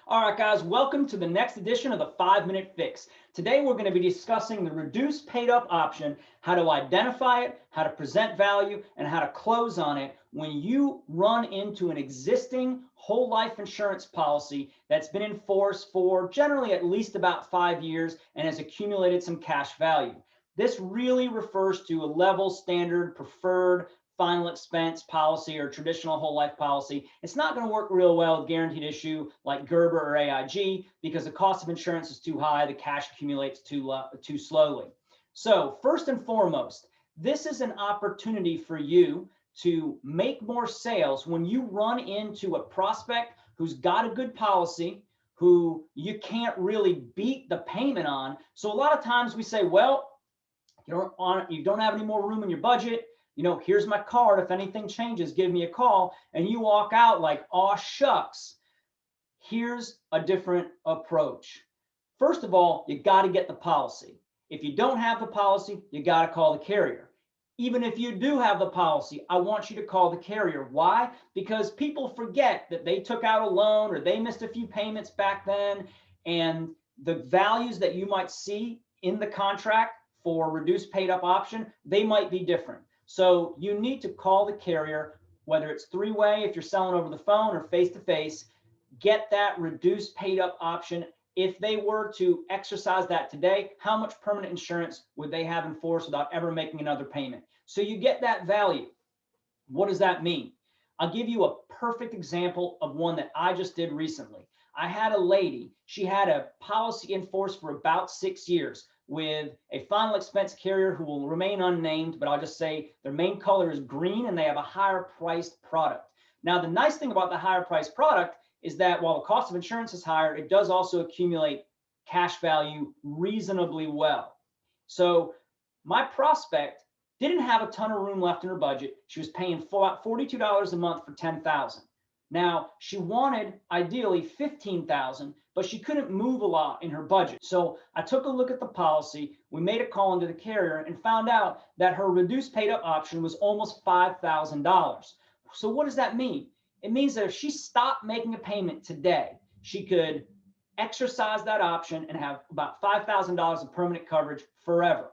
All right, guys, welcome to the next edition of the 5-Minute Fix. Today, we're going to be discussing the reduced paid up option, how to identify it, how to present value, and how to close on it when you run into an existing whole life insurance policy that's been in force for generally at least about 5 years and has accumulated some cash value. This really refers to a level, standard, preferred, final expense policy or traditional whole life policy. It's not going to work real well with guaranteed issue like Gerber or AIG because the cost of insurance is too high, the cash accumulates too slowly. So first and foremost, this is an opportunity for you to make more sales when you run into a prospect who's got a good policy, who you can't really beat the payment on. So a lot of times we say, well, you don't have any more room in your budget. Here's my card. If anything changes, give me a call. And you walk out like, aw, shucks. Here's a different approach. First of all, you got to get the policy. If you don't have the policy, you got to call the carrier. Even if you do have the policy, I want you to call the carrier. Why? Because people forget that they took out a loan or they missed a few payments back then, and the values that you might see in the contract for reduced paid up option, they might be different. So you need to call the carrier, whether it's three-way if you're selling over the phone or face-to-face, get that reduced paid up option. If they were to exercise that today, how much permanent insurance would they have in force without ever making another payment? So you get that value. What does that mean? I'll give you a perfect example of one that I just did recently. I had a lady, she had a policy in force for about 6 years with a final expense carrier who will remain unnamed, but I'll just say their main color is green and they have a higher priced product. Now, the nice thing about the higher priced product is that while the cost of insurance is higher, it does also accumulate cash value reasonably well. So my prospect didn't have a ton of room left in her budget. She was paying $42 a month for $10,000. Now, she wanted ideally $15,000, but she couldn't move a lot in her budget. So I took a look at the policy. We made a call into the carrier and found out that her reduced paid up option was almost $5,000. So what does that mean? It means that if she stopped making a payment today, she could exercise that option and have about $5,000 of permanent coverage forever.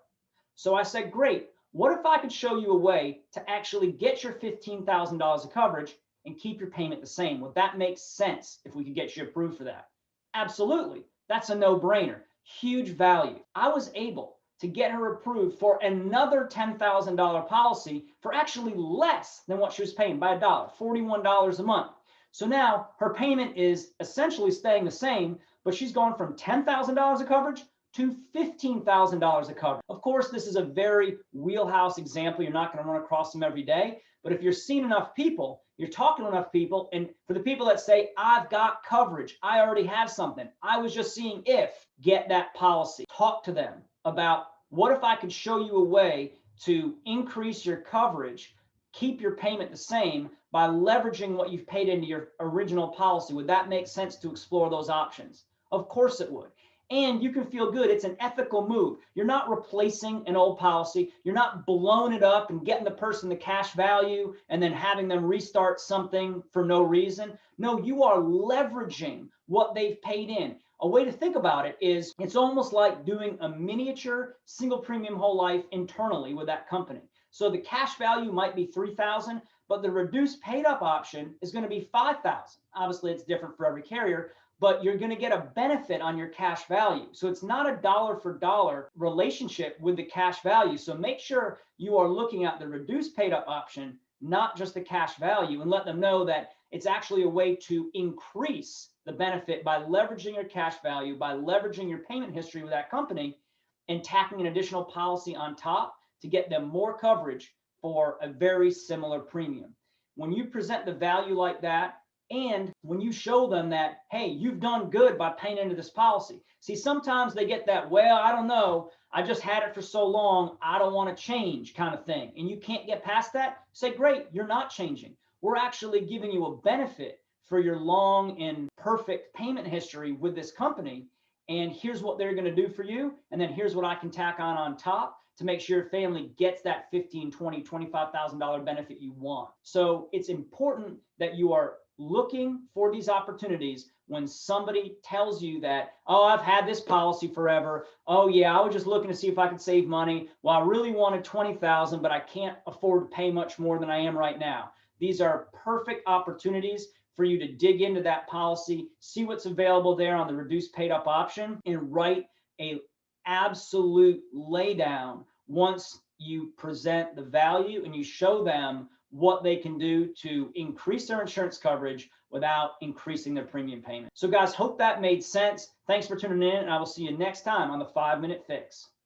So I said, great. What if I could show you a way to actually get your $15,000 of coverage and keep your payment the same? Would that make sense if we could get you approved for that? Absolutely. That's a no-brainer. Huge value. I was able to get her approved for another $10,000 policy for actually less than what she was paying by $1, $41 a month. So now her payment is essentially staying the same, but she's gone from $10,000 of coverage to $15,000 of coverage. Of course, this is a very wheelhouse example. You're not going to run across them every day, but if you're seeing enough people, you're talking to enough people, and for the people that say, I've got coverage, I already have something, I was just seeing if, get that policy. Talk to them about what if I could show you a way to increase your coverage, keep your payment the same by leveraging what you've paid into your original policy. Would that make sense to explore those options? Of course it would. And you can feel good. It's an ethical move. You're not replacing an old policy. You're not blowing it up and getting the person the cash value and then having them restart something for no reason. No, you are leveraging what they've paid in. A way to think about it is it's almost like doing a miniature single premium whole life internally with that company. So the cash value might be $3,000, but the reduced paid up option is going to be $5,000. Obviously, it's different for every carrier, but you're going to get a benefit on your cash value. So it's not a dollar for dollar relationship with the cash value. So make sure you are looking at the reduced paid up option, not just the cash value, and let them know that it's actually a way to increase the benefit by leveraging your cash value, by leveraging your payment history with that company, and tacking an additional policy on top to get them more coverage for a very similar premium. When you present the value like that, and when you show them that, hey, you've done good by paying into this policy. See, sometimes they get that, well, I don't know, I just had it for so long, I don't want to change kind of thing. And you can't get past that. Say, great, you're not changing. We're actually giving you a benefit for your long and perfect payment history with this company. And here's what they're going to do for you. And then here's what I can tack on top to make sure your family gets that $15,000, $20,000, $25,000 benefit you want. So it's important that you are looking for these opportunities when somebody tells you that, oh, I've had this policy forever. Oh yeah, I was just looking to see if I could save money. Well, I really wanted 20,000, but I can't afford to pay much more than I am right now. These are perfect opportunities for you to dig into that policy, see what's available there on the reduced paid up option, and write a absolute laydown once you present the value and you show them what they can do to increase their insurance coverage without increasing their premium payment. So guys, hope that made sense. Thanks for tuning in, and I will see you next time on the 5 Minute Fix.